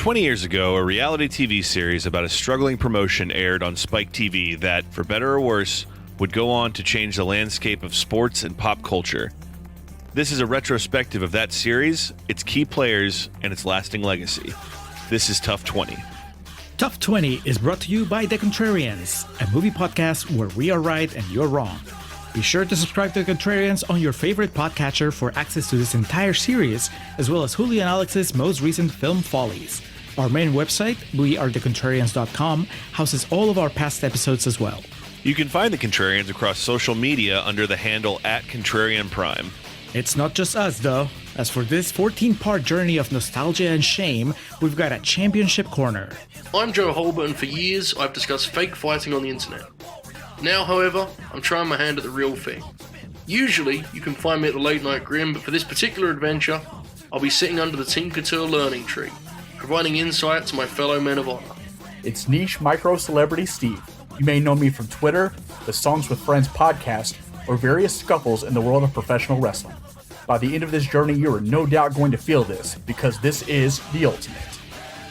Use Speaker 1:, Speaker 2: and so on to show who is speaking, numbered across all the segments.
Speaker 1: 20 years ago, a reality TV series about a struggling promotion aired on Spike TV that, for better or worse, would go on to change the landscape of sports and pop culture. This is a retrospective of that series, its key players, and its lasting legacy. This is TUFtwenty.
Speaker 2: TUFtwenty is brought to you by The Contrarians, a movie podcast where we are right and you're wrong. Be sure to subscribe to The Contrarians on your favorite podcatcher for access to this entire series, as well as Julio and Alex's most recent film follies. Our main website, wearethecontrarians.com, houses all of our past episodes as well.
Speaker 1: You can find The Contrarians across social media under the handle @ContrarianPrime.
Speaker 2: It's not just us, though. As for this 14-part journey of nostalgia and shame, we've got a championship corner.
Speaker 3: I'm Joe Holbert, and for years I've discussed fake fighting on the internet. Now, however, I'm trying my hand at the real thing. Usually, you can find me at the Late Night Grim, but for this particular adventure, I'll be sitting under the Team Couture learning tree, providing insight to my fellow men of honor.
Speaker 4: It's niche micro-celebrity Steve. You may know me from Twitter, the Songs with Friends podcast, or various scuffles in the world of professional wrestling. By the end of this journey, you are no doubt going to feel this, because this is the ultimate.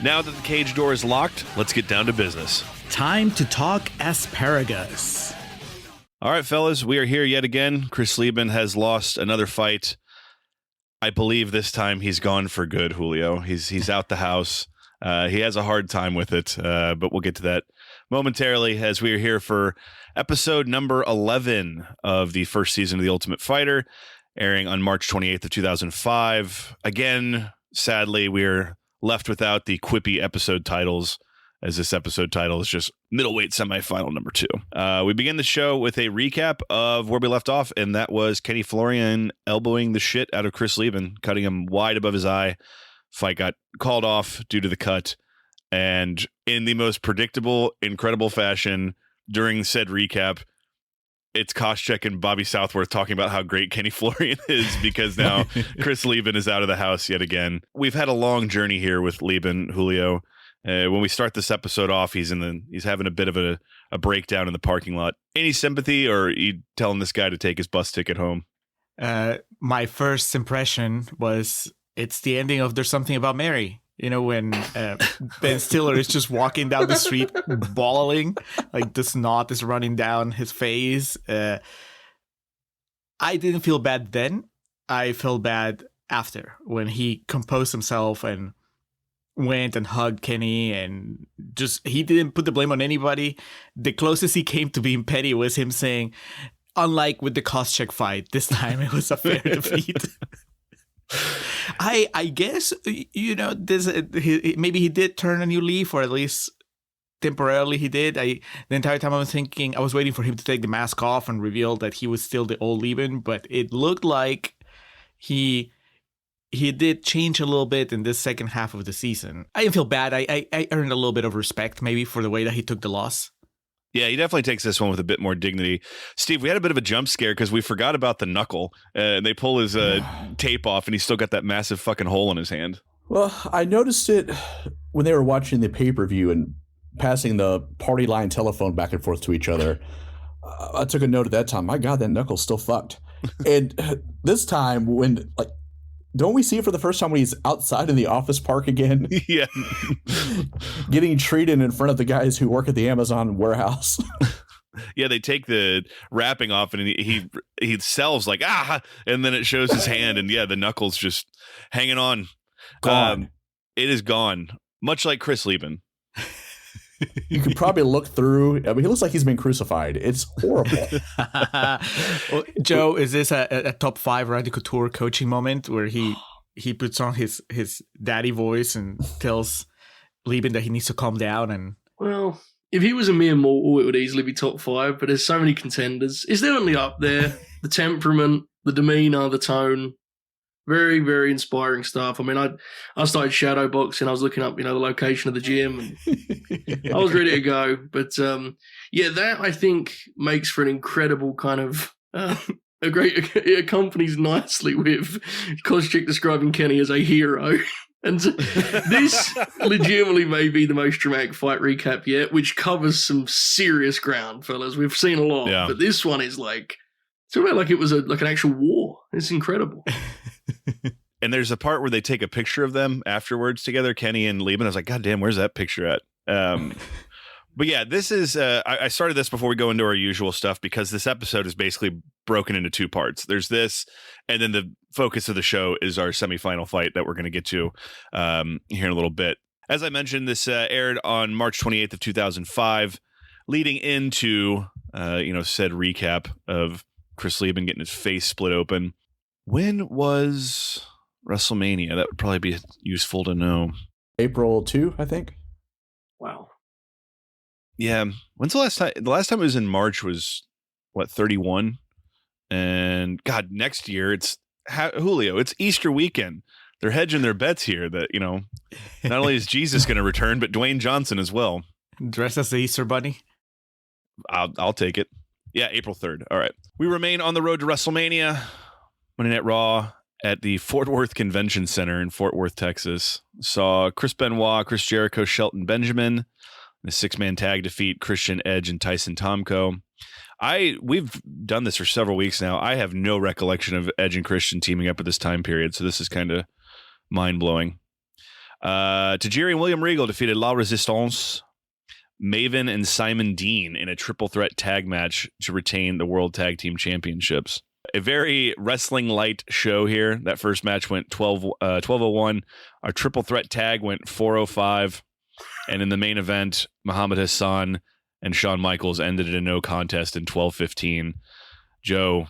Speaker 1: Now that the cage door is locked, let's get down to business.
Speaker 2: Time to talk asparagus.
Speaker 1: All right, fellas, we are here yet again. Chris Leben has lost another fight. I believe this time he's gone for good, Julio. He's out the house. He has a hard time with it, but we'll get to that momentarily as we are here for episode number 11 of the first season of The Ultimate Fighter, airing on March 28th of 2005. Again, sadly, we're left without the quippy episode titles, as this episode title is just Middleweight Semifinal number 2. We begin the show with a recap of where we left off, and that was Kenny Florian elbowing the shit out of Chris Leben, cutting him wide above his eye. Fight got called off due to the cut, and in the most predictable, incredible fashion during said recap, it's Koscheck and Bobby Southworth talking about how great Kenny Florian is because now Chris Leben is out of the house yet again. We've had a long journey here with Leben, Julio. When we start this episode off, he's having a bit of a breakdown in the parking lot. Any sympathy, or are you telling this guy to take his bus ticket home?
Speaker 2: My first impression was it's the ending of There's Something About Mary. You know, when Ben Stiller is just walking down the street bawling, like the snot is running down his face. I didn't feel bad then. I felt bad after, when he composed himself and went and hugged Kenny, and just, he didn't put the blame on anybody. The closest he came to being petty was him saying, unlike with the Koscheck fight, this time it was a fair defeat. I guess, you know, maybe he did turn a new leaf, or at least temporarily he did. The entire time I was waiting for him to take the mask off and reveal that he was still the old Leben, but it looked like he did change a little bit in this second half of the season. I didn't feel bad. I earned a little bit of respect maybe for the way that he took the loss.
Speaker 1: Yeah, he definitely takes this one with a bit more dignity. Steve, we had a bit of a jump scare because we forgot about the knuckle. And they pull his tape off, and he's still got that massive fucking hole in his hand.
Speaker 4: Well, I noticed it when they were watching the pay-per-view and passing the party line telephone back and forth to each other. I took a note at that time. My God, that knuckle's still fucked. And this time, when, like, don't we see it for the first time when he's outside in the office park again?
Speaker 1: Yeah.
Speaker 4: Getting treated in front of the guys who work at the Amazon warehouse.
Speaker 1: Yeah, they take the wrapping off, and he sells like, and then it shows his hand, and yeah, the knuckle's just hanging on.
Speaker 4: Gone.
Speaker 1: It is gone, much like Chris Leben.
Speaker 4: You could probably look through. I mean, he looks like he's been crucified. It's horrible.
Speaker 2: Well, Joe, is this a top 5 Randy Couture coaching moment where he puts on his daddy voice and tells Leben that he needs to calm down? And
Speaker 3: Well, if he was a mere mortal, it would easily be top 5, but there's so many contenders. It's definitely up there. The temperament, the demeanor, the tone. Very, very inspiring stuff. I mean, I started shadow boxing. I was looking up, the location of the gym, and I was ready to go. But yeah, that I think makes for an incredible kind of it accompanies nicely with Koscheck describing Kenny as a hero. And this legitimately may be the most dramatic fight recap yet, which covers some serious ground, fellas. We've seen a lot, but this one is like, it's about like it was like an actual war. It's incredible.
Speaker 1: And there's a part where they take a picture of them afterwards together, Kenny and Leben. I was like, God damn, where's that picture at? But yeah, this is, I started this before we go into our usual stuff because this episode is basically broken into 2 parts. There's this, and then the focus of the show is our semifinal fight that we're going to get to here in a little bit. As I mentioned, this aired on March 28th of 2005, leading into, said recap of Chris Leben getting his face split open. When was WrestleMania? That would probably be useful to know.
Speaker 4: April 2, I think.
Speaker 3: Wow.
Speaker 1: Yeah. When's the last time? The last time it was in March was, 31? And God, next year it's Julio. It's Easter weekend. They're hedging their bets here that, not only is Jesus going to return, but Dwayne Johnson as well.
Speaker 2: Dressed as the Easter Bunny.
Speaker 1: I'll take it. Yeah, April 3rd. All right. We remain on the road to WrestleMania. Monday Night Raw at the Fort Worth Convention Center in Fort Worth, Texas. Saw Chris Benoit, Chris Jericho, Shelton Benjamin. The 6-man tag defeat Christian, Edge, and Tyson Tomko. We've done this for several weeks now. I have no recollection of Edge and Christian teaming up at this time period, so this is kind of mind-blowing. Tajiri and William Regal defeated La Resistance, Maven, and Simon Dean in a triple threat tag match to retain the World Tag Team Championships. A very wrestling light show here. That first match went 12:01. Our triple threat tag went 4:05. And in the main event, Muhammad Hassan and Shawn Michaels ended in a no contest in 12:15. Joe,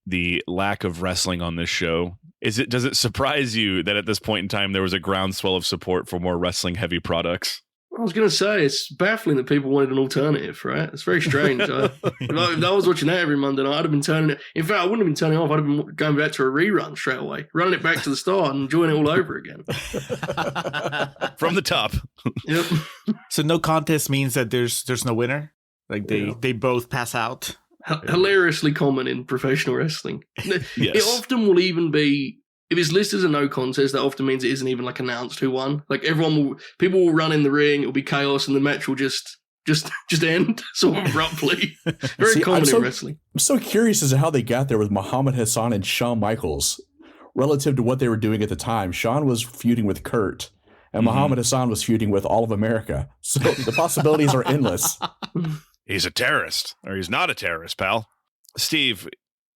Speaker 1: the lack of wrestling on this show, does it surprise you that at this point in time there was a groundswell of support for more wrestling heavy products?
Speaker 3: I was going to say, it's baffling that people wanted an alternative, right? It's very strange. If I was watching that every Monday night, I'd have been turning it. In fact, I wouldn't have been turning it off. I'd have been going back to a rerun straight away, running it back to the start and enjoying it all over again.
Speaker 1: From the top.
Speaker 3: Yep.
Speaker 2: So no contest means that there's no winner? Like they both pass out?
Speaker 3: Hilariously common in professional wrestling.
Speaker 1: Yes.
Speaker 3: It often will even be, if it's listed as a no contest, that often means it isn't even like announced who won. Like people will run in the ring, it'll be chaos, and the match will just end sort of abruptly. Very common in wrestling.
Speaker 4: I'm so curious as to how they got there with Muhammad Hassan and Shawn Michaels relative to what they were doing at the time. Shawn was feuding with Kurt, and Muhammad Hassan was feuding with all of America. So the possibilities are endless.
Speaker 1: He's a terrorist, or he's not a terrorist, pal. Steve,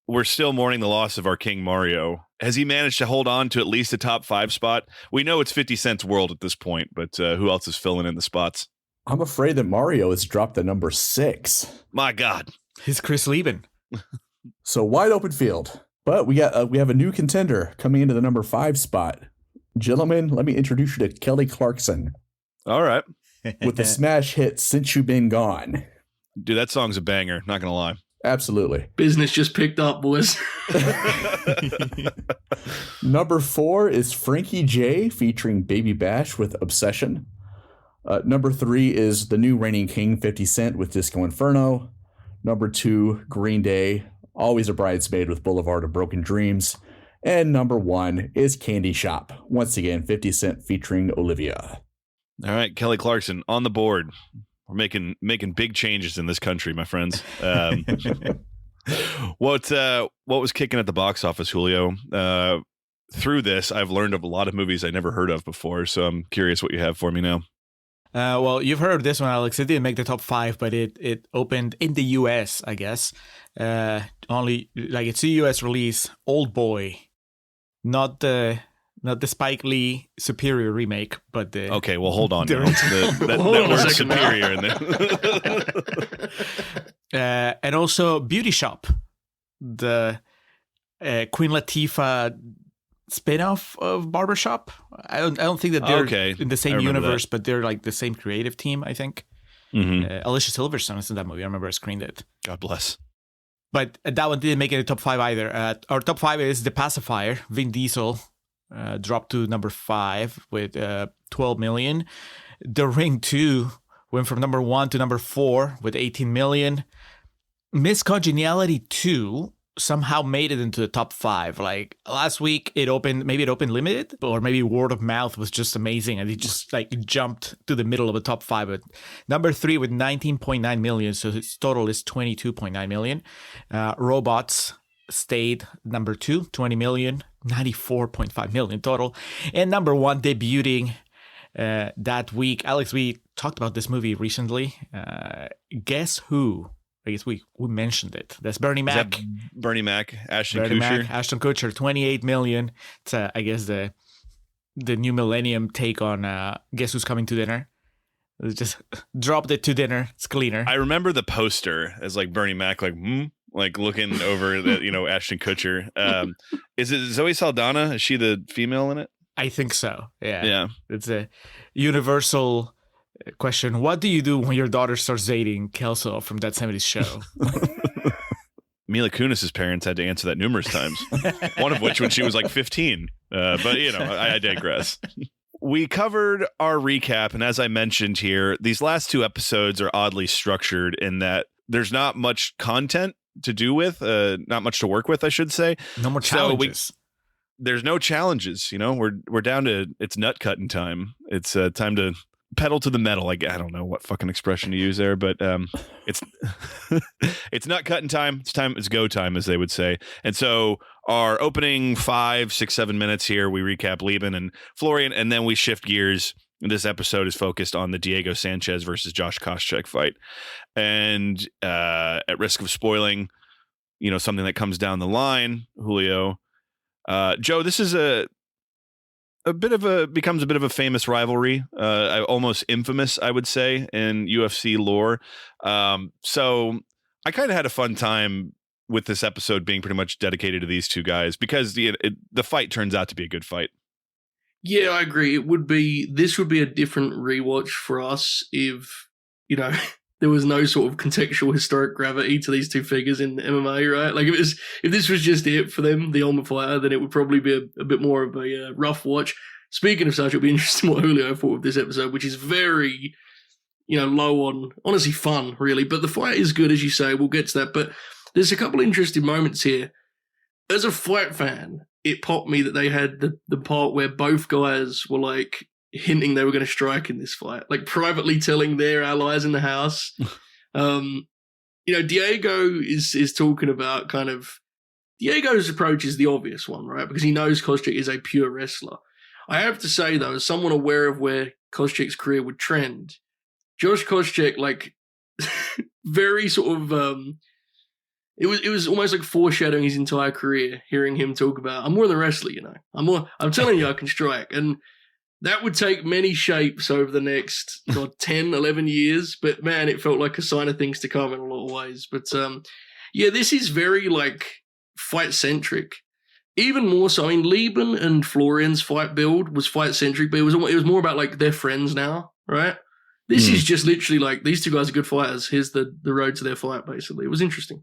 Speaker 1: we're still mourning the loss of our King Mario. Has he managed to hold on to at least a top 5 spot? We know it's 50 Cent's world at this point, but who else is filling in the spots?
Speaker 4: I'm afraid that Mario has dropped to number 6.
Speaker 1: My God.
Speaker 2: He's Chris Leben.
Speaker 4: So wide open field. But we have a new contender coming into the number 5 spot. Gentlemen, let me introduce you to Kelly Clarkson.
Speaker 1: All right.
Speaker 4: With the smash hit Since You Been Gone.
Speaker 1: Dude, that song's a banger. Not going to lie.
Speaker 4: Absolutely.
Speaker 3: Business just picked up, boys.
Speaker 4: Number 4 is Frankie J featuring Baby Bash with Obsession. Number 3 is the new reigning king 50 Cent with Disco Inferno. Number 2, Green Day, always a bridesmaid with Boulevard of Broken Dreams. And number 1 is Candy Shop. Once again, 50 Cent featuring Olivia.
Speaker 1: All right, Kelly Clarkson on the board. We're making big changes in this country, my friends. What was kicking at the box office, Julio? Through this, I've learned of a lot of movies I never heard of before, so I'm curious what you have for me now.
Speaker 2: Well, you've heard of this one, Alex. It didn't make the top 5, but it opened in the U.S., I guess. Only like it's a U.S. release. Old Boy, not the Spike Lee Superior remake, but the
Speaker 1: okay. Well, hold on. That word Superior in
Speaker 2: there. And also Beauty Shop, the Queen Latifah spin-off of Barbershop. I don't think that they're in the same universe, but they're like the same creative team, I think. Alicia Silverstone is in that movie. I remember I screened it.
Speaker 1: God bless.
Speaker 2: But that one didn't make it a top 5 either. Our top 5 is The Pacifier, Vin Diesel. Dropped to number 5 with 12 million. The Ring 2 went from number 1 to number 4 with 18 million. Miss Congeniality 2 somehow made it into the top 5. Like last week, it opened limited, or maybe word of mouth was just amazing, and it just like jumped to the middle of the top 5. But number 3 with 19.9 million, so its total is 22.9 million. Robots stayed number 2, 20 million. $94.5 million total. And number one, debuting that week. Alex, we talked about this movie recently. Guess who? I guess we mentioned it. That's Bernie Mac.
Speaker 1: Bernie Mac, Ashton Kutcher.
Speaker 2: Ashton Kutcher, $28 million. It's I guess the new millennium take on Guess Who's Coming to Dinner. Just dropped it to dinner. It's cleaner.
Speaker 1: I remember the poster as like Bernie Mac, like looking over the Ashton Kutcher. Is it Zoe Saldana? Is she the female in it?
Speaker 2: I think so. Yeah.
Speaker 1: Yeah.
Speaker 2: It's a universal question. What do you do when your daughter starts dating Kelso from That 70s Show?
Speaker 1: Mila Kunis's parents had to answer that numerous times. One of which when she was like 15. But I digress. We covered our recap, and as I mentioned here, these last two episodes are oddly structured in that there's not much content to do with, not much to work with, I should say.
Speaker 2: No more challenges.
Speaker 1: There's no challenges. We're down to it's nut cutting time. It's time to pedal to the metal. I don't know what fucking expression to use there, but it's it's nut cutting time. It's go time, as they would say. And so our opening 5, 6, 7 minutes here, we recap Leben and Florian, and then we shift gears. This episode is focused on the Diego Sanchez versus Josh Koscheck fight. And at risk of spoiling, something that comes down the line, Julio, Joe, this is becomes a bit of a famous rivalry, almost infamous, I would say, in UFC lore. So I kind of had a fun time with this episode being pretty much dedicated to these two guys because the fight turns out to be a good fight.
Speaker 3: Yeah, I agree. This would be a different rewatch for us if, there was no sort of contextual historic gravity to these two figures in MMA, right? Like if this was just it for them, the Ultimate Fighter, then it would probably be a bit more of a rough watch. Speaking of such, it'll be interesting what Julio thought of this episode, which is very, low on, honestly, fun, really. But the fight is good, as you say. We'll get to that. But there's a couple interesting moments here. As a fight fan, it popped me that they had the part where both guys were like hinting they were going to strike in this fight, like privately telling their allies in the house. Diego is talking about Diego's approach is the obvious one, right? Because he knows Koscheck is a pure wrestler. I have to say, though, as someone aware of where Koscheck's career would trend, Josh Koscheck, very sort of, it was almost like foreshadowing his entire career, hearing him talk about, I'm more than a wrestler, I'm telling you I can strike. And that would take many shapes over the next 10, 11 years. But, man, it felt like a sign of things to come in a lot of ways. But, this is very, fight-centric. Even more so, Leben and Florian's fight build was fight-centric, but it was more about, they're friends now, right? This is just literally, these two guys are good fighters. Here's the road to their fight, basically. It was interesting.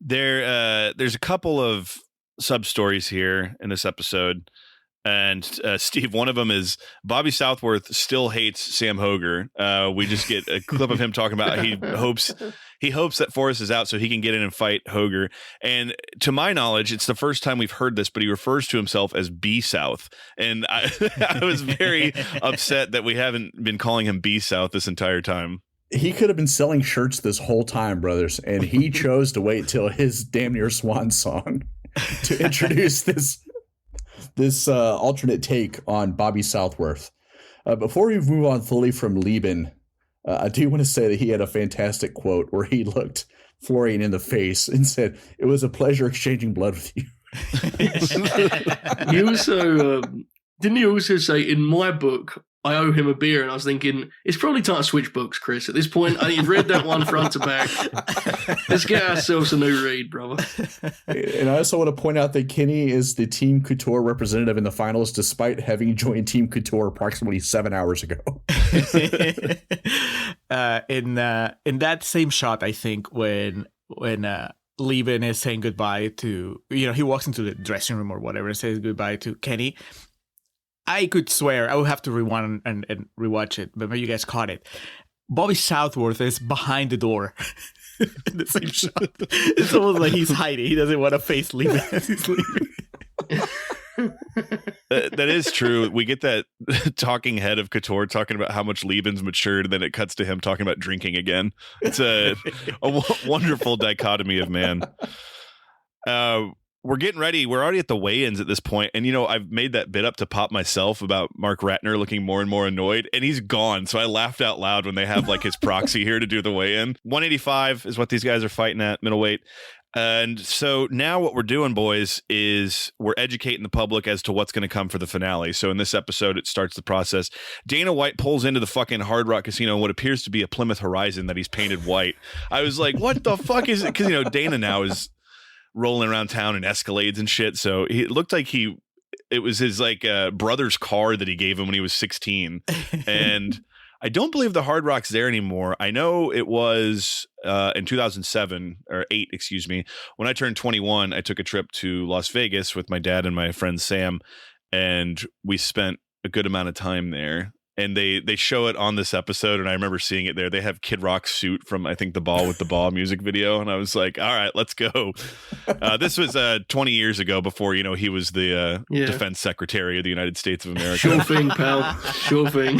Speaker 1: There's a couple of sub-stories here in this episode. And Steve, one of them is Bobby Southworth still hates Sam Hoger. We just get a clip of him talking about he hopes that Forrest is out so he can get in and fight Hoger. And to my knowledge, it's the first time we've heard this, but he refers to himself as B South. And I was very upset that we haven't been calling him B South this entire time.
Speaker 4: He could have been selling shirts this whole time, brothers, and he chose to wait till his damn near swan song to introduce this alternate take on Bobby Southworth. Before we move on fully from Leben, I do want to say that he had a fantastic quote where he looked Florian in the face and said, "It was a pleasure exchanging blood with you."
Speaker 3: He also didn't he also say, in my book, I owe him a beer? And I was thinking, it's probably time to switch books, Chris. At this point, you've read that one front to back. Let's get ourselves a new read, brother.
Speaker 4: And I also want to point out that Kenny is the Team Couture representative in the finals, despite having joined Team Couture approximately 7 hours ago.
Speaker 2: In that same shot, I think, when Leben is saying goodbye to, he walks into the dressing room or whatever and says goodbye to Kenny, I could swear, I would have to rewind and rewatch it, but maybe you guys caught it. Bobby Southworth is behind the door in the same shot. It's almost like he's hiding. He doesn't want to face Leben as he's leaving.
Speaker 1: That is true. We get that talking head of Couture talking about how much Leben's matured, and then it cuts to him talking about drinking again. It's a wonderful dichotomy of man. we're getting ready. We're already at the weigh-ins at this point. And, I've made that bit up to pop myself about Mark Ratner looking more and more annoyed, and he's gone. So I laughed out loud when they have like his proxy here to do the weigh-in. 185 is what these guys are fighting at, middleweight. And so now what we're doing, boys, is we're educating the public as to what's going to come for the finale. So in this episode, it starts the process. Dana White pulls into the fucking Hard Rock Casino in what appears to be a Plymouth Horizon that he's painted white. I was like, what the fuck is it? Because, Dana now is rolling around town in Escalades and shit. So it looked like it was his like brother's car that he gave him when he was 16. And I don't believe the Hard Rock's there anymore. I know it was in 2007 or 8, excuse me. When I turned 21, I took a trip to Las Vegas with my dad and my friend Sam, and we spent a good amount of time there. And they show it on this episode, and I remember seeing it there. They have Kid Rock's suit from, I think, the Ball with the Ball music video, and I was like, all right, let's go. This was 20 years ago before, he was the defense secretary of the United States of America.
Speaker 3: Sure thing, pal. Sure thing.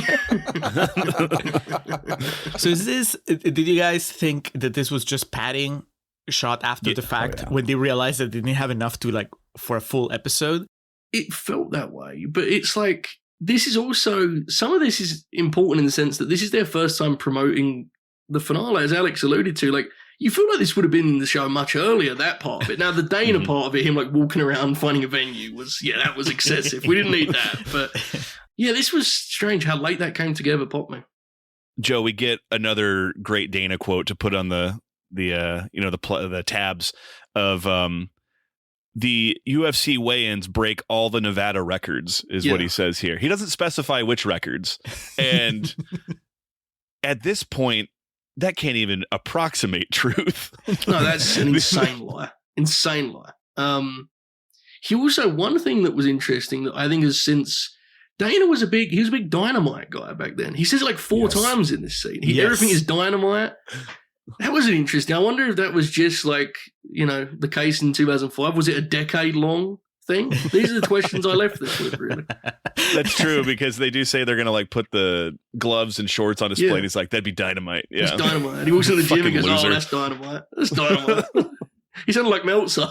Speaker 2: So did you guys think that this was just padding shot after the fact when they realized that they didn't have enough to for a full episode?
Speaker 3: It felt that way, but it's like, this is also, some of this is important in the sense that this is their first time promoting the finale, as Alex alluded to. Like, you feel like this would have been in the show much earlier, that part of it. Now, the Dana part of it, him walking around finding a venue that was excessive. We didn't need that. But yeah, this was strange how late that came together, popped me.
Speaker 1: Joe, we get another great Dana quote to put on the tabs of, the UFC weigh-ins break all the Nevada records, is what he says here. He doesn't specify which records. And at this point, that can't even approximate truth.
Speaker 3: No, that's an insane lie. Insane lie. He also, one thing that was interesting that I think is since Dana was a big Dynamite guy back then. He says it 4 times in this scene. Everything is Dynamite. That was interesting. I wonder if that was just the case in 2005. Was it a decade-long thing? These are the questions I left this with, really.
Speaker 1: That's true, because they do say they're going to put the gloves and shorts on display. And he's like, that'd be dynamite. Yeah.
Speaker 3: It's Dynamite. And he walks in the gym and goes,
Speaker 1: loser.
Speaker 3: Oh, that's Dynamite. That's Dynamite. He sounded like Meltzer.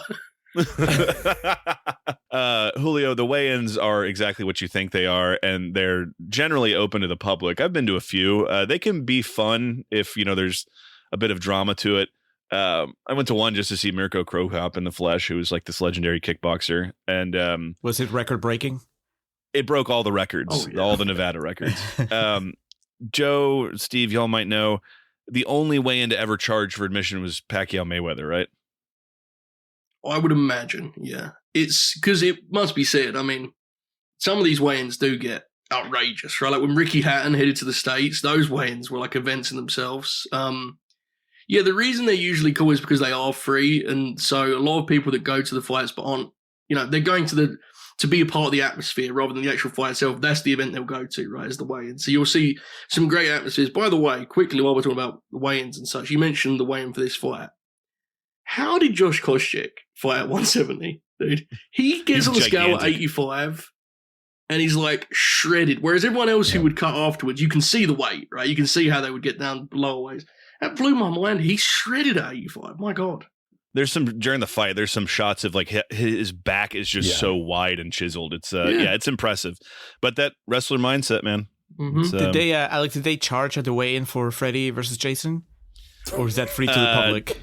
Speaker 1: Julio, the weigh-ins are exactly what you think they are, and they're generally open to the public. I've been to a few. They can be fun if, there's a bit of drama to it. I went to one just to see Mirko Cro Cop in the flesh, who was this legendary kickboxer. And
Speaker 2: was it record breaking?
Speaker 1: It broke all the records, all the Nevada records. Joe, Steve, y'all might know the only weigh-in to ever charge for admission was Pacquiao Mayweather, right?
Speaker 3: I would imagine, yeah. It's because it must be said. I mean, some of these weigh-ins do get outrageous, right? Like when Ricky Hatton headed to the States, those weigh-ins were events in themselves. Yeah, the reason they're usually cool is because they are free, and so a lot of people that go to the fights but aren't, they're going to be a part of the atmosphere rather than the actual fight itself. That's the event they'll go to, right, is the weigh-in. So you'll see some great atmospheres. By the way, quickly, while we're talking about the weigh-ins and such, you mentioned the weigh-in for this fight. How did Josh Koscheck fight at 170, dude? He gets on the scale at 85, and he's shredded, whereas everyone else who would cut afterwards, you can see the weight, right? You can see how they would get down lower weights. That blew my mind. He shredded at 85. My God.
Speaker 1: There's during the fight, there's some shots of his back is just so wide and chiseled. It's it's impressive. But that wrestler mindset, man.
Speaker 3: Mm-hmm.
Speaker 2: Did they, Alex, did they charge at the weigh-in for Freddy versus Jason? Or is that free to the public?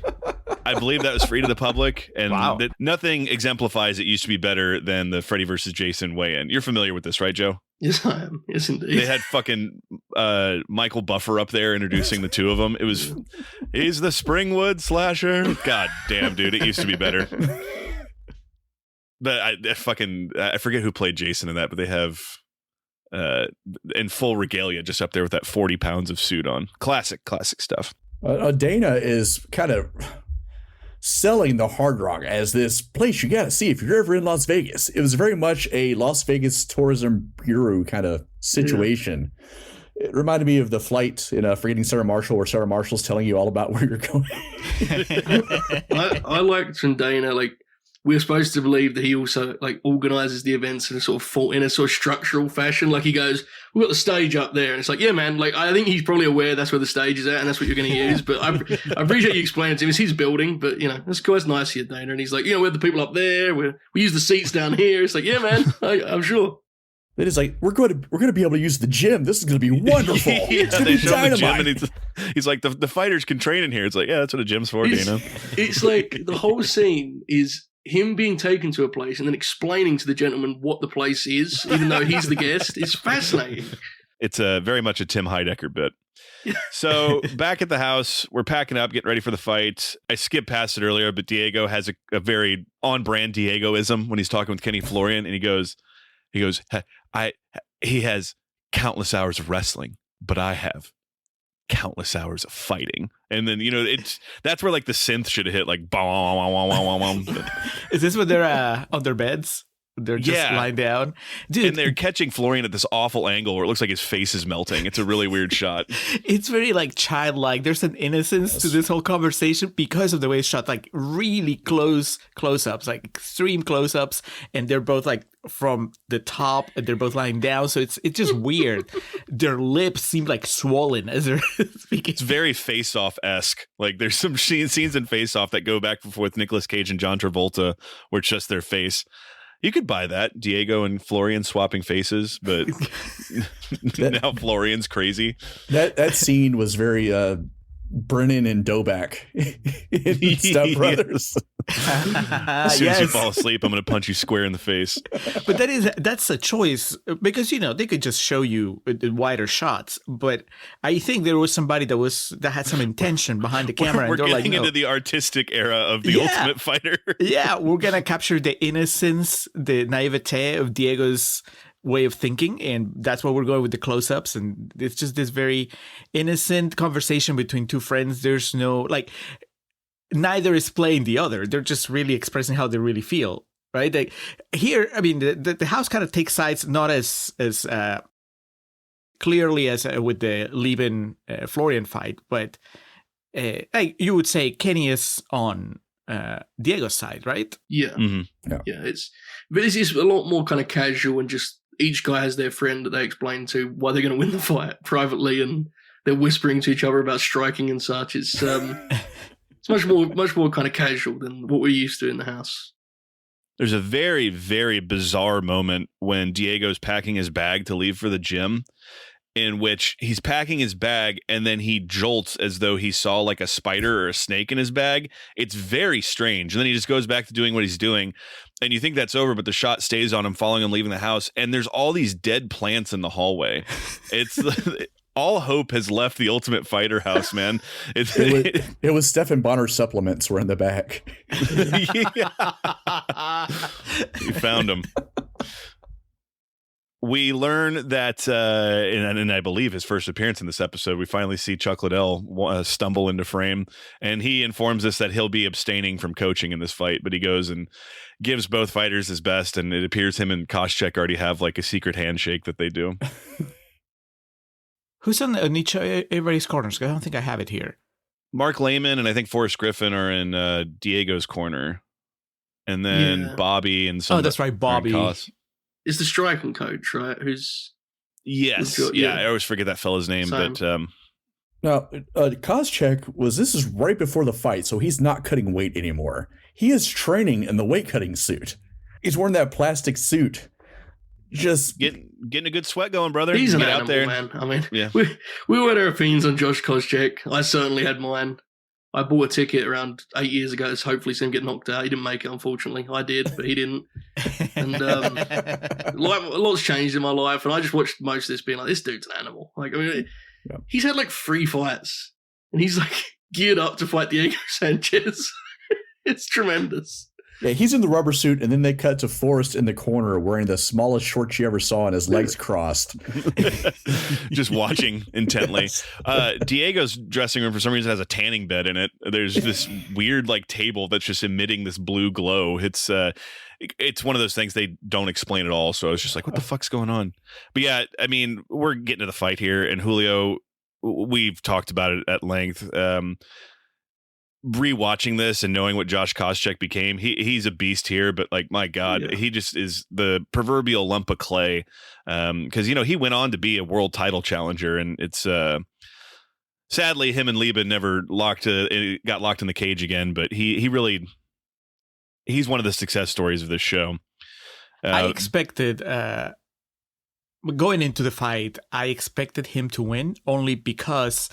Speaker 1: I believe that was free to the public, and
Speaker 2: wow.
Speaker 1: Nothing exemplifies it used to be better than the Freddy versus Jason weigh-in. You're familiar with this, right, Joe?
Speaker 3: Yes, I am. Yes, indeed.
Speaker 1: They had fucking Michael Buffer up there introducing the two of them. He's the Springwood slasher. God damn, dude, it used to be better. But I forget who played Jason in that, but they have in full regalia just up there with that 40 pounds of suit on. Classic stuff.
Speaker 4: Dana is kind of selling the Hard Rock as this place you got to see if you're ever in Las Vegas. It was very much a Las Vegas Tourism Bureau kind of situation. Yeah. It reminded me of the flight in Forgetting Sarah Marshall, where Sarah Marshall's telling you all about where you're going.
Speaker 3: I liked when Dana, we're supposed to believe that he also like organizes the events in a sort of structural fashion. Like he goes, we've got the stage up there, and it's like, yeah, man. Like I think he's probably aware that's where the stage is at, and that's what you're going to use. But I appreciate you explaining to him. It's his building, but that's cool. It's nice here, Dana. And he's like, we're the people up there. We use the seats down here. It's like, yeah, man. I'm sure.
Speaker 4: It is like we're going to be able to use the gym. This is going to be wonderful.
Speaker 1: They show him the gym, and he's like, the fighters can train in here. It's like, yeah, that's what a gym's for, Dana.
Speaker 3: It's like the whole scene is him being taken to a place and then explaining to the gentleman what the place is, even though he's the guest. It's fascinating.
Speaker 1: It's very much a Tim Heidecker bit. So back at the house, we're packing up, getting ready for the fight. I skipped past it earlier, but Diego has a very on-brand Diegoism when he's talking with Kenny Florian, and he goes, he has countless hours of wrestling, but I have countless hours of fighting. And then that's where like the synth should have hit, like bom.
Speaker 2: Is this when they're on their beds? They're just lying down, dude.
Speaker 1: And they're catching Florian at this awful angle where it looks like his face is melting. It's a really weird shot.
Speaker 2: It's very like childlike. There's an innocence to this whole conversation because of the way it's shot, like really close-ups, like extreme close-ups, and they're both like from the top, and they're both lying down. So it's just weird. Their lips seem like swollen as they're speaking.
Speaker 1: It's very Face Off-esque. Like there's some scenes in Face Off that go back and forth with Nicolas Cage and John Travolta, where it's just their face. You could buy that, Diego and Florian swapping faces, but now Florian's crazy.
Speaker 4: That scene was very Brennan and Doback in Step Brothers.
Speaker 1: As soon as you fall asleep, I'm going to punch you square in the face.
Speaker 2: But that's a choice because they could just show you wider shots. But I think there was somebody that had some intention behind the camera.
Speaker 1: We're
Speaker 2: and they're
Speaker 1: getting into the artistic era of the Ultimate Fighter.
Speaker 2: Yeah, we're gonna capture the innocence, the naivete of Diego's way of thinking, and that's what we're going with the close-ups. And it's just this very innocent conversation between two friends. There's no neither is playing the other. They're just really expressing how they really feel, right? Like here, I mean, the house kind of takes sides, not as clearly as with the Leben Florian fight, but like you would say Kenny is on Diego's side, right?
Speaker 3: Yeah.
Speaker 4: Mm-hmm.
Speaker 3: Yeah. But it's a lot more kind of casual, and just each guy has their friend that they explain to why they're going to win the fight privately, and they're whispering to each other about striking and such. It's much more kind of casual than what we're used to in the house.
Speaker 1: There's a very, very bizarre moment when Diego's packing his bag to leave for the gym, in which he's packing his bag and then he jolts as though he saw like a spider or a snake in his bag. It's very strange. And then he just goes back to doing what he's doing. And you think that's over, but the shot stays on him falling and leaving the house. And there's all these dead plants in the hallway. It's all hope has left the Ultimate Fighter house, man.
Speaker 4: It was Stephan Bonner's supplements were in the back.
Speaker 1: You found them. We learn that, and I believe his first appearance in this episode, we finally see Chuck Liddell stumble into frame, and he informs us that he'll be abstaining from coaching in this fight, but he goes and gives both fighters his best, and it appears him and Koscheck already have like a secret handshake that they do.
Speaker 2: Who's on everybody's corners? I don't think I have it here.
Speaker 1: Mark Lehman and I think Forrest Griffin are in Diego's corner, and then Bobby and some.
Speaker 2: Oh, that's right, Bobby.
Speaker 3: It's the striking coach, right? Who's
Speaker 1: I always forget that fella's name.
Speaker 3: Same.
Speaker 1: But
Speaker 4: now Koscheck this is right before the fight, so he's not cutting weight anymore. He is training in the weight cutting suit. He's wearing that plastic suit. Just
Speaker 1: getting a good sweat going, brother.
Speaker 3: He's an
Speaker 1: Get
Speaker 3: animal,
Speaker 1: out there.
Speaker 3: man. I mean,
Speaker 1: yeah.
Speaker 3: we had our opinions on Josh Koscheck. I certainly had mine. I bought a ticket around 8 years ago to hopefully see him get knocked out. He didn't make it, unfortunately. I did, but he didn't. And a lot's changed in my life, and I just watched most of this being like, this dude's an animal. Like, I mean, he's had like 3 fights, and he's like geared up to fight Diego Sanchez. It's tremendous.
Speaker 4: Yeah, he's in the rubber suit, and then they cut to Forrest in the corner wearing the smallest shorts you ever saw and his legs crossed.
Speaker 1: Just watching intently. Diego's dressing room, for some reason, has a tanning bed in it. There's this weird like table that's just emitting this blue glow. It's one of those things they don't explain at all. So I was just like, what the fuck's going on? But yeah, I mean, we're getting to the fight here, and Julio, we've talked about it at length. rewatching this and knowing what Josh Koscheck became, he's a beast here. But like, my God, he just is the proverbial lump of clay. Because he went on to be a world title challenger, and it's sadly him and Leben never got locked in the cage again. But he's one of the success stories of this show.
Speaker 2: I expected. Going into the fight, I expected him to win only because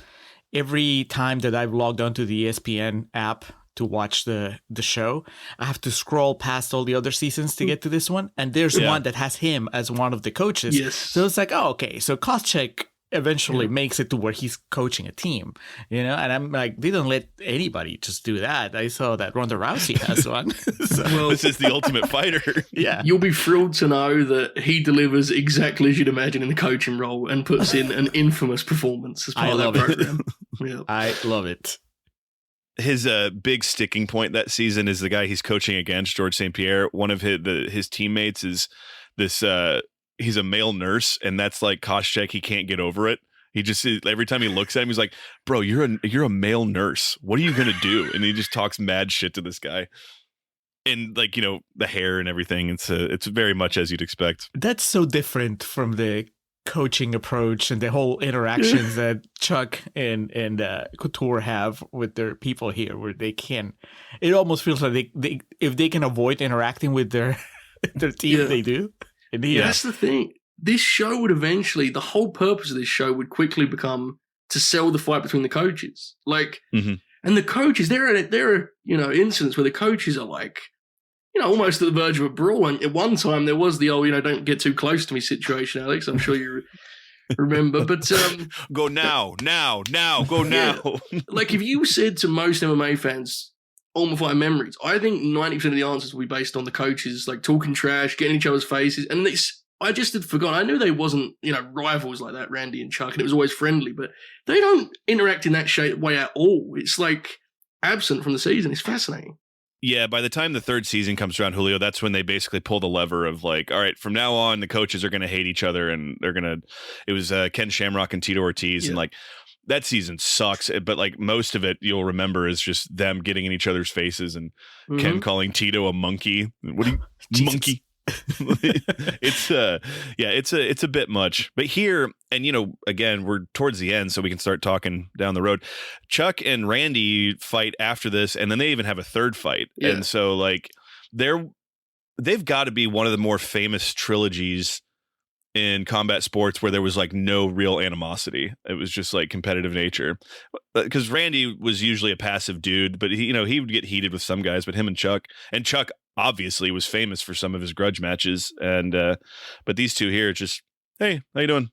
Speaker 2: every time that I've logged onto the ESPN app to watch the show, I have to scroll past all the other seasons to get to this one. And there's one that has him as one of the coaches.
Speaker 3: Yes.
Speaker 2: So it's like, oh, okay. So Koscheck eventually makes it to where he's coaching a team, and I'm like, they don't let anybody just do that. I saw that Ronda Rousey has one. So,
Speaker 1: well, this is the ultimate fighter.
Speaker 2: Yeah.
Speaker 3: You'll be thrilled to know that he delivers exactly as you'd imagine in the coaching role and puts in an infamous performance as part of that program. Yeah.
Speaker 2: I love it.
Speaker 1: His big sticking point that season is the guy he's coaching against, George St. Pierre. One of his teammates is this he's a male nurse, and that's like Koscheck. He can't get over it. He just, every time he looks at him, he's like, bro, you're a male nurse. What are you going to do? And he just talks mad shit to this guy. And like, the hair and everything. It's very much as you'd expect.
Speaker 2: That's so different from the coaching approach and the whole interactions that Chuck and Couture have with their people here, where they can, it almost feels like they if they can avoid interacting with their team, they do.
Speaker 3: That's the thing. This show would eventually, the whole purpose of this show would quickly become to sell the fight between the coaches. Like, and the coaches, there are incidents where the coaches are like, almost at the verge of a brawl. And at one time there was the don't get too close to me situation, Alex. I'm sure you remember. But
Speaker 1: go now, go now.
Speaker 3: Like, if you said to most MMA fans, all my fighting memories, I think 90% of the answers will be based on the coaches, like talking trash, getting each other's faces. And I just had forgotten. I knew they wasn't, rivals like that, Randy and Chuck, and it was always friendly, but they don't interact in that way at all. It's like absent from the season. It's fascinating.
Speaker 1: Yeah, by the time the third season comes around, Julio, that's when they basically pull the lever of like, all right, from now on, the coaches are going to hate each other, and it was Ken Shamrock and Tito Ortiz, and like, that season sucks, but like most of it you'll remember is just them getting in each other's faces and Ken calling Tito a monkey. What do you monkey? It's a bit much. But here, and again, we're towards the end, so we can start talking down the road. Chuck and Randy fight after this, and then they even have a third fight. Yeah. And so like they've got to be one of the more famous trilogies in combat sports where there was like no real animosity. It was just like competitive nature, because Randy was usually a passive dude, but he would get heated with some guys, but him and Chuck obviously was famous for some of his grudge matches. And but these two here, just, hey, how you doing?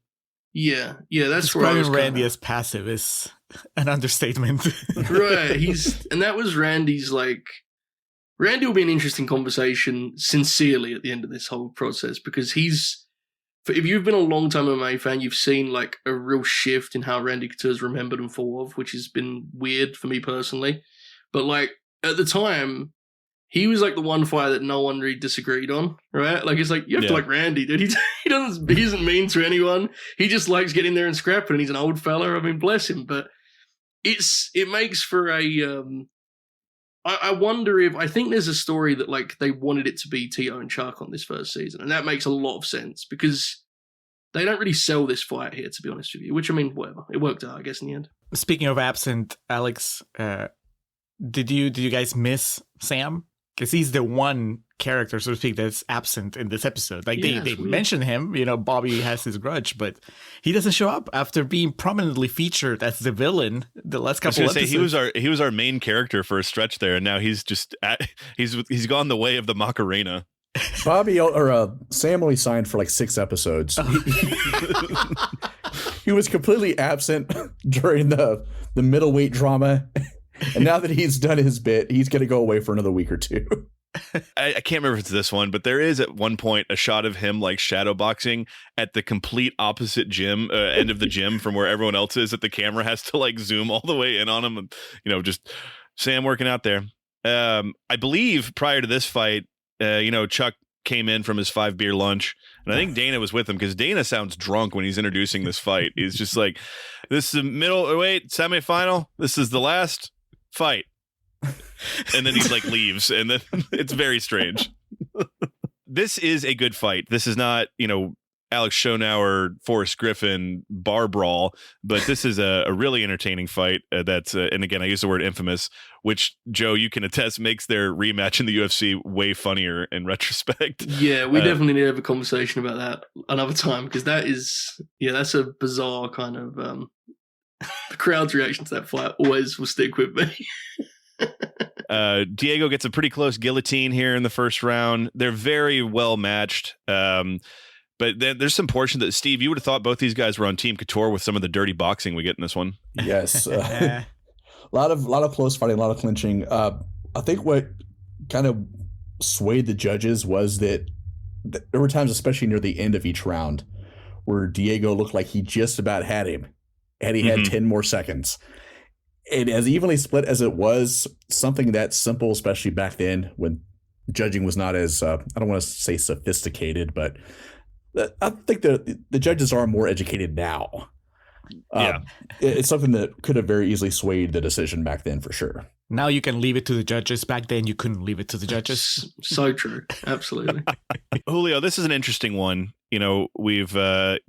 Speaker 3: Yeah, that's where
Speaker 2: describing Randy as passive is an understatement.
Speaker 3: Right, and that was Randy's, like, Randy will be an interesting conversation sincerely at the end of this whole process, because if you've been a long time MMA fan, you've seen like a real shift in how Randy Couture is remembered and thought of, which has been weird for me personally. But like at the time, he was like the one fighter that no one really disagreed on, right? Like, it's like, you have to like Randy, dude. He isn't mean to anyone. He just likes getting there and scrapping, and he's an old fella. I mean, bless him. But it makes for a I wonder if, I think there's a story that like they wanted it to be Tito and Chuck on this first season, and that makes a lot of sense because they don't really sell this fight here, to be honest with you, which, I mean, whatever. It worked out, I guess, in the end.
Speaker 2: Speaking of absent, Alex, did you guys miss Sam? Because he's the one character, so to speak, that's absent in this episode. Like, they mention him, Bobby has his grudge, but he doesn't show up after being prominently featured as the villain the last couple of episodes.
Speaker 1: He was our main character for a stretch there, and now he's just he's gone the way of the Macarena.
Speaker 4: Bobby Sam only signed for like 6 episodes. He was completely absent during the middleweight drama. And now that he's done his bit, he's going to go away for another week or two.
Speaker 1: I can't remember if it's this one, but there is at one point a shot of him like shadow boxing at the complete opposite gym, end of the gym from where everyone else is, that the camera has to like zoom all the way in on him. And, just Sam working out there. I believe prior to this fight, Chuck came in from his 5-beer lunch, and I think Dana was with him, because Dana sounds drunk when he's introducing this fight. He's just like, this is the middleweight semifinal. This is the last fight. and then he like leaves, and then it's very strange. This is a good fight. This is not, Alex Schonauer, Forrest Griffin bar brawl, but this is a really entertaining fight. That's and again, I use the word infamous, which Joe, you can attest, makes their rematch in the UFC way funnier in retrospect.
Speaker 3: Yeah, we definitely need to have a conversation about that another time, because that's a bizarre kind of the crowd's reaction to that fight always will stick with me.
Speaker 1: Diego gets a pretty close guillotine here in the first round. They're very well matched. But there's some portion that, Steve, you would have thought both these guys were on Team Couture with some of the dirty boxing we get in this one.
Speaker 4: Yes. A lot of close fighting, a lot of clinching. I think what kind of swayed the judges was that there were times, especially near the end of each round, where Diego looked like he just about had him, and he had 10 more seconds. And as evenly split as it was, something that simple, especially back then when judging was not as, I don't want to say sophisticated, but I think the judges are more educated now. It's something that could have very easily swayed the decision back then, for sure.
Speaker 2: Now you can leave it to the judges. Back then, you couldn't leave it to the judges.
Speaker 3: So true. Absolutely.
Speaker 1: Julio, this is an interesting one. We've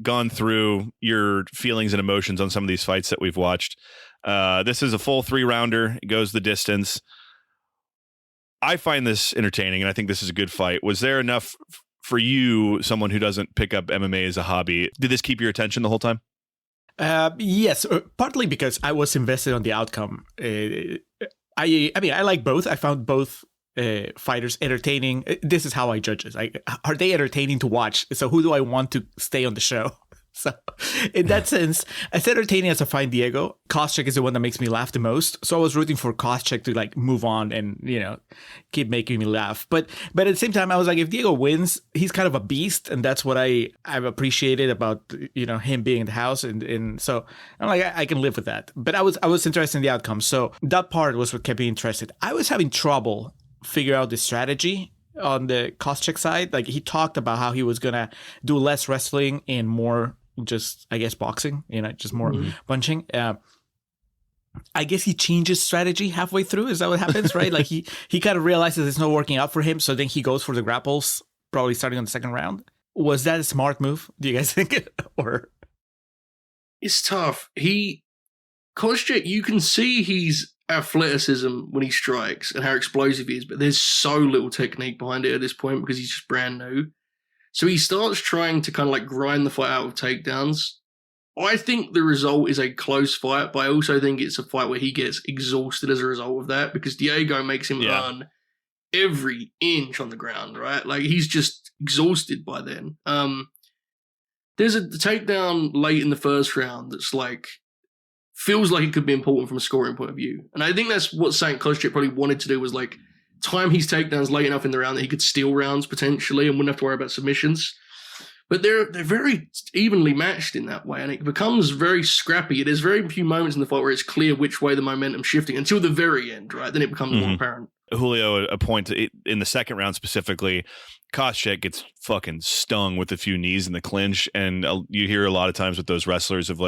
Speaker 1: gone through your feelings and emotions on some of these fights that we've watched. This is a full 3-rounder. It goes the distance. I find this entertaining, and I think this is a good fight. Was there enough for you, someone who doesn't pick up MMA as a hobby? Did this keep your attention the whole time?
Speaker 2: Yes, partly because I was invested on the outcome. I like both. I found both fighters entertaining. This is how I judge it. Are they entertaining to watch? So who do I want to stay on the show? So in that sense, as entertaining as I find Diego, Koscheck is the one that makes me laugh the most. So I was rooting for Koscheck to move on and, keep making me laugh. But at the same time, I was like, if Diego wins, he's kind of a beast. And that's what I've appreciated about, him being in the house. And so I'm like, I can live with that. But I was interested in the outcome. So that part was what kept me interested. I was having trouble figure out the strategy on the Koscheck side. Like, he talked about how he was going to do less wrestling and more just, I guess, boxing, just more punching. I guess he changes strategy halfway through. Is that what happens, right? Like he kind of realizes it's not working out for him. So then he goes for the grapples, probably starting on the second round. Was that a smart move? Do you guys think? Or
Speaker 3: it's tough. Koscheck, you can see he's athleticism when he strikes and how explosive he is, but there's so little technique behind it at this point because he's just brand new. So he starts trying to kind of grind the fight out with takedowns. I think the result is a close fight, but I also think it's a fight where he gets exhausted as a result of that because Diego makes him earn every inch on the ground, right? Like, he's just exhausted by then. There's a takedown late in the first round that's feels like it could be important from a scoring point of view. And I think that's what St. Koscheck probably wanted to do was time his takedowns late enough in the round that he could steal rounds potentially and wouldn't have to worry about submissions. But they're very evenly matched in that way, and it becomes very scrappy. There's very few moments in the fight where it's clear which way the momentum's shifting until the very end, right? Then it becomes more apparent.
Speaker 1: Julio, a point in the second round specifically, Koscheck gets fucking stung with a few knees in the clinch, and you hear a lot of times with those wrestlers of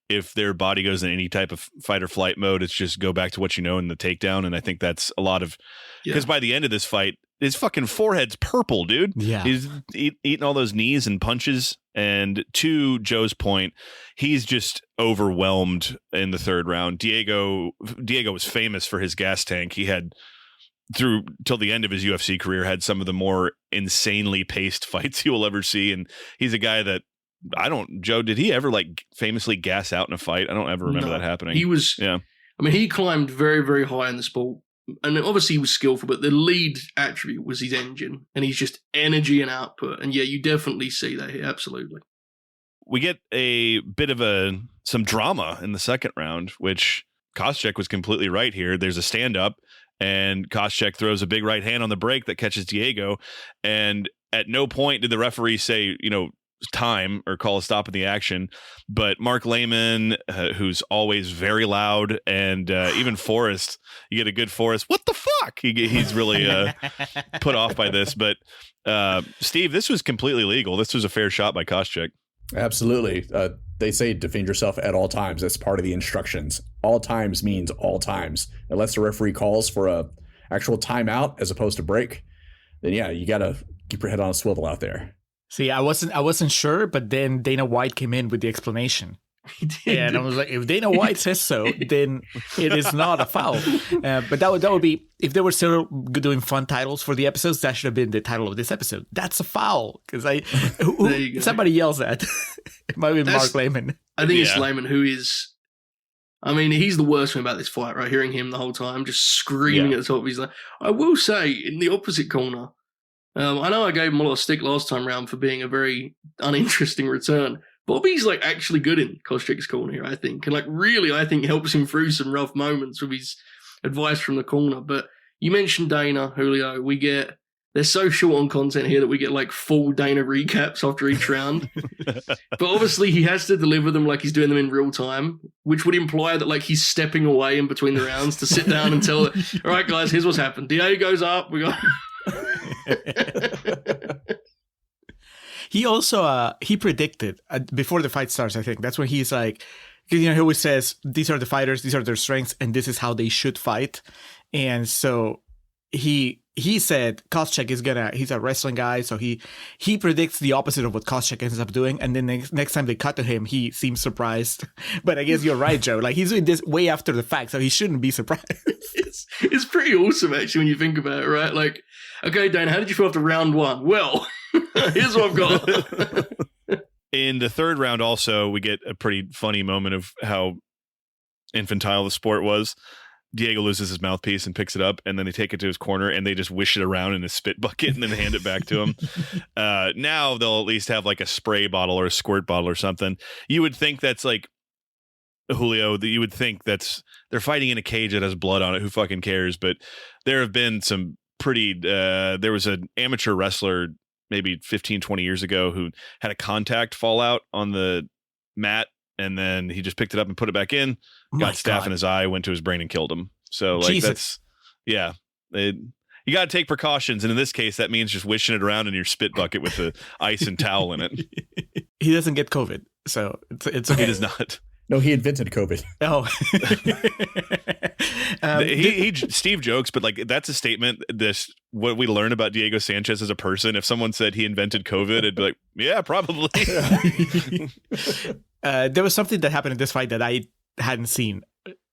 Speaker 1: if their body goes in any type of fight or flight mode, it's just go back to what you know in the takedown. And I think that's a lot of, because by the end of this fight, his fucking forehead's purple, dude.
Speaker 2: Yeah. He's
Speaker 1: eating all those knees and punches. And to Joe's point, he's just overwhelmed in the third round. Diego was famous for his gas tank. He had, through till the end of his UFC career, had some of the more insanely paced fights you will ever see. And he's a guy that, Joe, did he ever famously gas out in a fight? I don't ever remember that happening.
Speaker 3: He was, he climbed very, very high in the sport. And obviously he was skillful, but the lead attribute was his engine, and he's just energy and output. And yeah, you definitely see that here. Absolutely.
Speaker 1: We get a bit of some drama in the second round, which Koscheck was completely right here. There's a stand up and Koscheck throws a big right hand on the break that catches Diego. And at no point did the referee say, time or call a stop in the action, but Mark Lehman, who's always very loud, and even Forrest, you get a good Forrest, what the fuck, he's really put off by this. But Steve, this was completely legal. This was a fair shot by Koscheck.
Speaker 4: Absolutely. they say defend yourself at all times. That's part of the instructions. All times means all times. Unless the referee calls for a actual timeout as opposed to break, then yeah, you got to keep your head on a swivel out there.
Speaker 2: See, I wasn't sure, but then Dana White came in with the explanation. And I was like, if Dana White says so, then it is not a foul. But that would be, if they were still doing fun titles for the episodes, that should have been the title of this episode. That's a foul. Because somebody yells that. It might be Mark Lehman.
Speaker 3: I think it's Lehman who is, I mean, he's the worst one about this fight, right? Hearing him the whole time, just screaming at the top of his lungs. I will say, in the opposite corner, I know I gave him a lot of stick last time round for being a very uninteresting return. Bobby's like actually good in Koscheck's corner here, I think. And like really, I think helps him through some rough moments with his advice from the corner. But you mentioned Dana, Julio. They're so short on content here that we get like full Dana recaps after each round. But obviously he has to deliver them like he's doing them in real time, which would imply that like he's stepping away in between the rounds to sit down and tell, all right, guys, here's what's happened. Diego's up. We got...
Speaker 2: He also he predicted before the fight starts. I think that's when he's like, because he always says these are the fighters, these are their strengths, and this is how they should fight. And so he said Koscheck he's a wrestling guy, so he predicts the opposite of what Koscheck ends up doing. And then next time they cut to him, he seems surprised. But I guess you're right, Joe. Like he's doing this way after the fact, so he shouldn't be surprised.
Speaker 3: It's pretty awesome actually when you think about it, right? Like, okay, Dana, how did you feel after round one? Well. Here's what I've got.
Speaker 1: In the third round, also, we get a pretty funny moment of how infantile the sport was. Diego loses his mouthpiece and picks it up, and then they take it to his corner, and they just wish it around in a spit bucket and then hand it back to him. Now they'll at least have like a spray bottle or a squirt bottle or something. You would think that's like, Julio, that you would think that's they're fighting in a cage that has blood on it. Who fucking cares? But there have been some pretty... there was an amateur wrestler maybe 15, 20 years ago who had a contact fallout on the mat, and then he just picked it up and put it back in, got staph in his eye, went to his brain and killed him. So like Jesus. You got to take precautions. And in this case, that means just wishing it around in your spit bucket with the ice and towel in it.
Speaker 2: He doesn't get COVID, so it's okay.
Speaker 1: He does not.
Speaker 4: No, he invented COVID.
Speaker 2: Oh,
Speaker 1: Steve jokes, but like that's a statement. What we learn about Diego Sanchez as a person. If someone said he invented COVID, I'd be like, yeah, probably.
Speaker 2: There was something that happened in this fight that I hadn't seen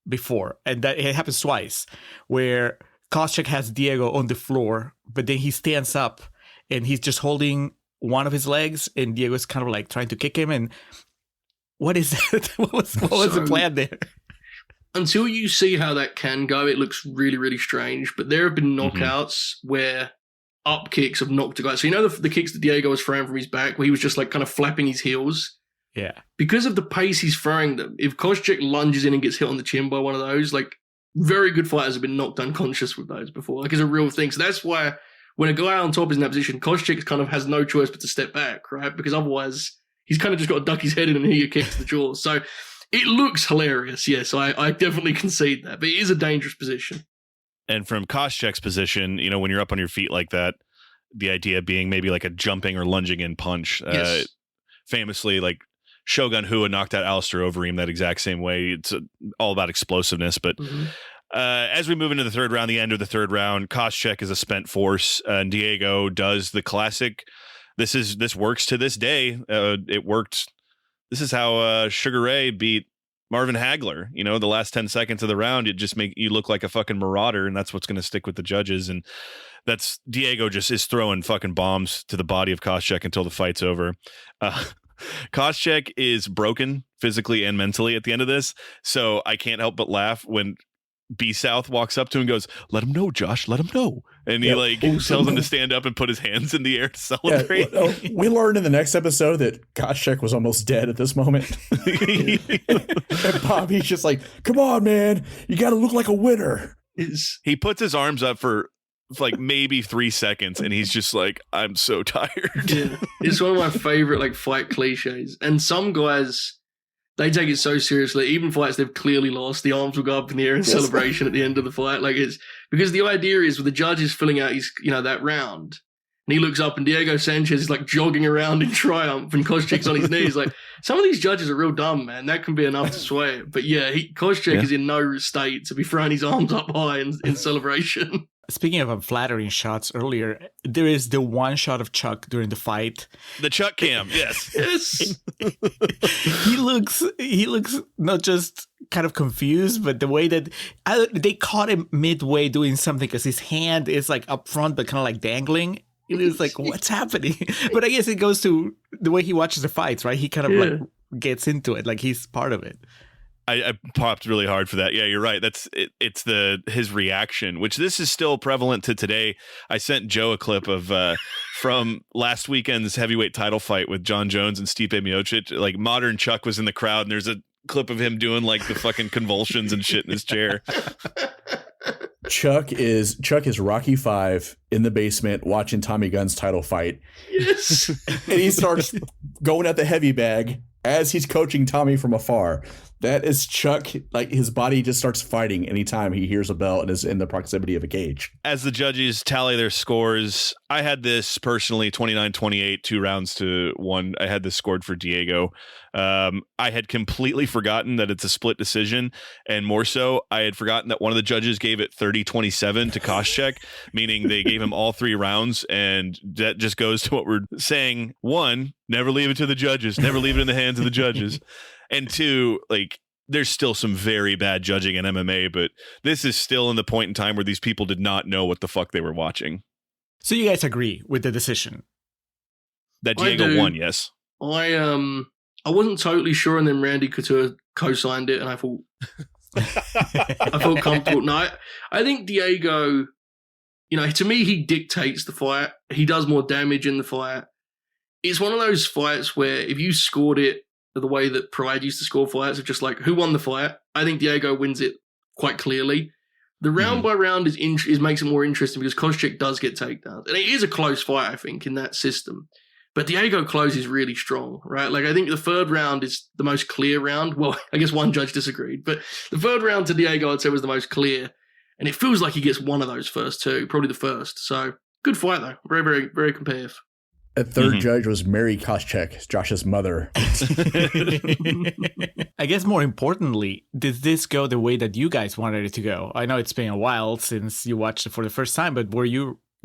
Speaker 2: before, and that it happens twice, where Koscheck has Diego on the floor, but then he stands up and he's just holding one of his legs, and Diego's kind of like trying to kick him. And what is that? What was the plan there?
Speaker 3: Until you see how that can go, it looks really, really strange. But there have been knockouts where up kicks have knocked a guy. So you know the kicks that Diego was throwing from his back, where he was just like kind of flapping his heels?
Speaker 2: Yeah.
Speaker 3: Because of the pace he's throwing them, if Koscheck lunges in and gets hit on the chin by one of those, like very good fighters have been knocked unconscious with those before. Like it's a real thing. So that's why when a guy on top is in that position, Koscheck kind of has no choice but to step back, right? Because otherwise he's kind of just got to duck his head in and hear kicks to the jaw. So it looks hilarious, yes. I definitely concede that. But it is a dangerous position.
Speaker 1: And from Koscheck's position, you know, when you're up on your feet like that, the idea being maybe like a jumping or lunging in punch.
Speaker 3: Yes.
Speaker 1: Famously, like Shogun Hua knocked out Alistair Overeem that exact same way. It's all about explosiveness. But as we move into the third round, the end of the third round, Koscheck is a spent force. And Diego does the classic. This works to this day. It worked. This is how Sugar Ray beat Marvin Hagler. You know, the last 10 seconds of the round, it just make you look like a fucking marauder, and that's what's going to stick with the judges. And that's Diego just is throwing fucking bombs to the body of Koscheck until the fight's over. Koscheck is broken physically and mentally at the end of this, so I can't help but laugh when B South walks up to him and goes, "Let him know, Josh, let him know." And he tells him to stand up and put his hands in the air to celebrate.
Speaker 4: Yeah, we learned in the next episode that Koscheck was almost dead at this moment. And Bobby's just like, "Come on, man, you got to look like a winner."
Speaker 1: He puts his arms up for like maybe 3 seconds, and he's just like, "I'm so tired."
Speaker 3: Yeah. It's one of my favorite like fight cliches. And some guys, they take it so seriously. Even fights they've clearly lost, the arms will go up in the air in celebration at the end of the fight. Like it's because the idea is with the judges filling out his, that round, And he looks up and Diego Sanchez is like jogging around in triumph and Koscheck's on his knees. Like, some of these judges are real dumb, man. That can be enough to sway it. But yeah, Koscheck is in no state to be throwing his arms up high in celebration.
Speaker 2: Speaking of unflattering shots earlier, there is the one shot of Chuck during the fight.
Speaker 1: The Chuck cam, yes.
Speaker 3: Yes.
Speaker 2: He looks not just kind of confused, but the way that they caught him midway doing something because his hand is like up front but kind of like dangling. It is like, what's happening? But I guess it goes to the way he watches the fights, right? He kind of like gets into it, like he's part of it.
Speaker 1: I popped really hard for that. Yeah, you're right. That's it. It's his reaction, which this is still prevalent to today. I sent Joe a clip of from last weekend's heavyweight title fight with John Jones and Stipe Miocic. Like, modern Chuck was in the crowd, and there's a clip of him doing like the fucking convulsions and shit in his chair.
Speaker 4: Chuck is Rocky V in the basement watching Tommy Gunn's title fight.
Speaker 3: Yes.
Speaker 4: And he starts going at the heavy bag as he's coaching Tommy from afar. That is Chuck. Like, his body just starts fighting anytime he hears a bell and is in the proximity of a cage.
Speaker 1: As the judges tally their scores, I had this personally 29-28, 2-1. I had this scored for Diego. I had completely forgotten that it's a split decision, and more so, I had forgotten that one of the judges gave it 30-27 to Koscheck, meaning they gave him all 3 rounds, and that just goes to what we're saying. 1, never leave it to the judges. Never leave it in the hands of the judges. And 2, like, there's still some very bad judging in MMA, but this is still in the point in time where these people did not know what the fuck they were watching.
Speaker 2: So you guys agree with the decision?
Speaker 1: That Diego won, yes.
Speaker 3: I wasn't totally sure, and then Randy Couture co-signed it, and I thought I felt comfortable. No, I think Diego, to me, he dictates the fight. He does more damage in the fight. It's one of those fights where if you scored it the way that Pride used to score fights, of just like, who won the fight? I think Diego wins it quite clearly. The round by round is makes it more interesting because Koscheck does get takedowns. And it is a close fight, I think, in that system. But Diego closes really strong, right? Like, I think the third round is the most clear round. Well, I guess one judge disagreed, but the third round to Diego, I'd say, was the most clear. And it feels like he gets one of those first 2, probably the first. So, good fight, though. Very, very, very competitive.
Speaker 4: A third judge was Mary Koscheck, Josh's mother.
Speaker 2: I guess more importantly, did this go the way that you guys wanted it to go? I know it's been a while since you watched it for the first time, but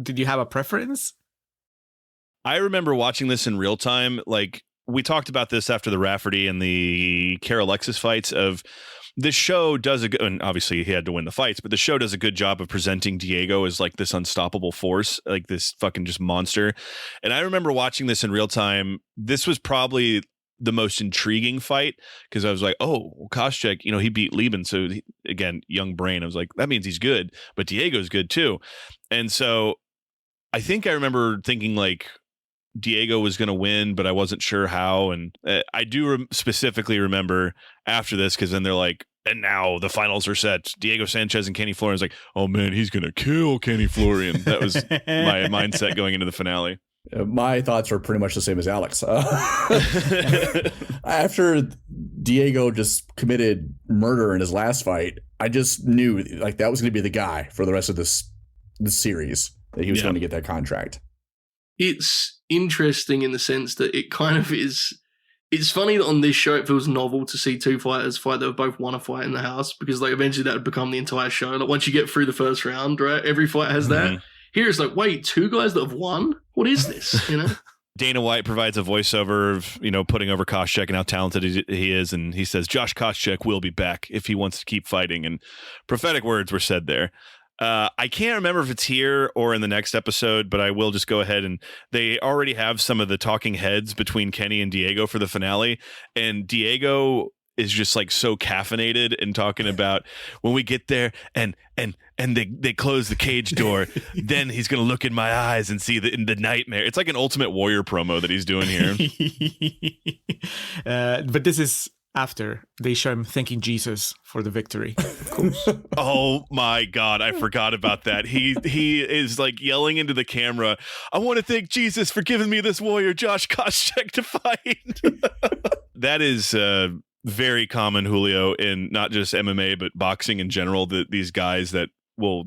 Speaker 2: did you have a preference?
Speaker 1: I remember watching this in real time. Like, we talked about this after the Rafferty and the Kara Alexis fights of this show does and obviously he had to win the fights, but the show does a good job of presenting Diego as like this unstoppable force, like this fucking just monster. And I remember watching this in real time. This was probably the most intriguing fight because I was like, oh, Koscheck, he beat Leben. So again, young brain. I was like, that means he's good, but Diego's good too. And so I think I remember thinking like, Diego was going to win, but I wasn't sure how. And I do specifically remember after this, because then they're like, and now the finals are set. Diego Sanchez and Kenny Florian was like, oh man, he's going to kill Kenny Florian. That was my mindset going into the finale.
Speaker 4: My thoughts are pretty much the same as Alex. After Diego just committed murder in his last fight, I just knew like that was going to be the guy for the rest of this series, that he was going to get that contract.
Speaker 3: It's interesting in the sense that it kind of is. It's funny that on this show it feels novel to see 2 fighters fight that have both won a fight in the house, because like eventually that would become the entire show. Like, once you get through the first round, right? Every fight has that. Here it's like, wait, 2 guys that have won? What is this?
Speaker 1: Dana White provides a voiceover of, putting over Koscheck and how talented he is. And he says, Josh Koscheck will be back if he wants to keep fighting. And prophetic words were said there. I can't remember if it's here or in the next episode, but I will just go ahead, and they already have some of the talking heads between Kenny and Diego for the finale. And Diego is just like so caffeinated and talking about when we get there and they close the cage door, then he's going to look in my eyes and see the nightmare. It's like an Ultimate Warrior promo that he's doing here.
Speaker 2: But this is after they show him thanking Jesus for the victory. Of course.
Speaker 1: Oh my God, I forgot about that. He is like yelling into the camera, I want to thank Jesus for giving me this warrior, Josh Koscheck, to fight. That is very common, Julio, in not just MMA, but boxing in general, that these guys that will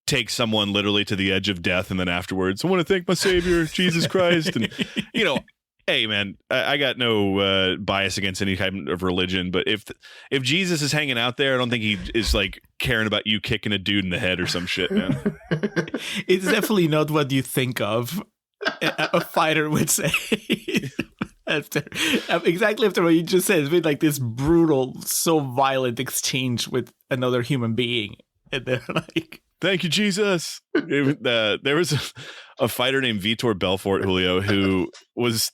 Speaker 1: take someone literally to the edge of death, and then afterwards, I want to thank my Savior, Jesus Christ. And, hey, man, I got no bias against any kind of religion, but if Jesus is hanging out there, I don't think he is like caring about you kicking a dude in the head or some shit, man.
Speaker 2: It's definitely not what you think of a fighter would say. Exactly after what you just said, it's been like this brutal, so violent exchange with another human being, and they're like,
Speaker 1: "Thank you, Jesus." There was a fighter named Vitor Belfort, Julio, who was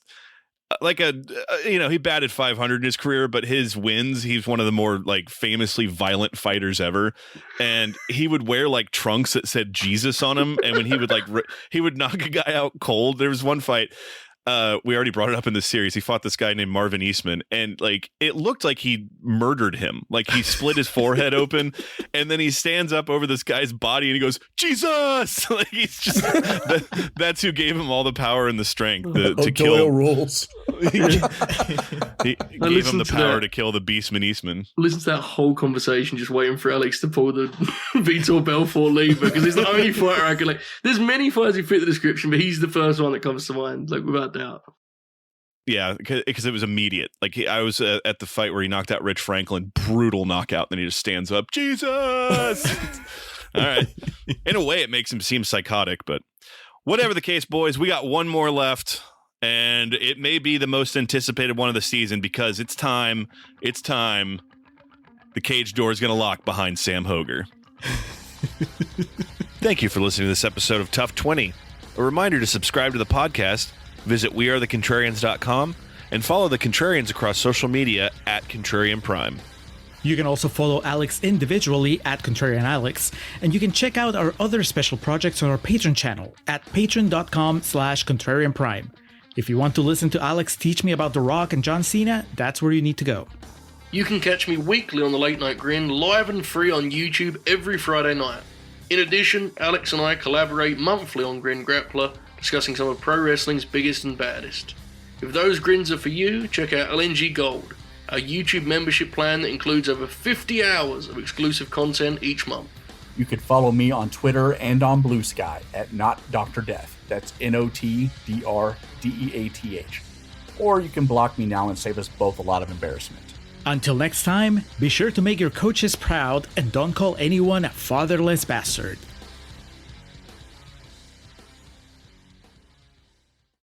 Speaker 1: like he batted 500 in his career, but his wins, he's one of the more like famously violent fighters ever. And he would wear like trunks that said Jesus on him. And when he would he would knock a guy out cold. There was one fight. We already brought it up in this series. He fought this guy named Marvin Eastman, and like it looked like he murdered him. Like he split his forehead open, and then he stands up over this guy's body and he goes, "Jesus!" Like he's just that's who gave him all the power and the strength to kill.
Speaker 4: Doyle rules.
Speaker 1: He gave him the power to kill the Beastman Eastman.
Speaker 3: Listen to that whole conversation, just waiting for Alex to pull the Vitor Belfort lever, because he's the only fighter I can like. There's many fighters who fit the description, but he's the first one that comes to mind, like without doubt.
Speaker 1: Yeah, because it was immediate. Like I was at the fight where he knocked out Rich Franklin, brutal knockout. Then he just stands up, Jesus. All right. In a way, it makes him seem psychotic, but whatever the case, boys, we got one more left. And it may be the most anticipated one of the season because it's time. It's time. The cage door is going to lock behind Sam Hoger. Thank you for listening to this episode of TUFtwenty. A reminder to subscribe to the podcast, visit wearethecontrarians.com, and follow the Contrarians across social media at Contrarian Prime.
Speaker 2: You can also follow Alex individually at Contrarian Alex, and you can check out our other special projects on our Patreon channel at patreon.com/Contrarian Prime. If you want to listen to Alex teach me about The Rock and John Cena, that's where you need to go.
Speaker 3: You can catch me weekly on the Late Night Grin, live and free on YouTube every Friday night. In addition, Alex and I collaborate monthly on Grin Grappler, discussing some of pro wrestling's biggest and baddest. If those grins are for you, check out LNG Gold, our YouTube membership plan that includes over 50 hours of exclusive content each month.
Speaker 4: You can follow me on Twitter and on Blue Sky at Not Dr. Death. That's NOTDRDEATH. Or you can block me now and save us both a lot of embarrassment.
Speaker 2: Until next time, be sure to make your coaches proud and don't call anyone a fatherless bastard.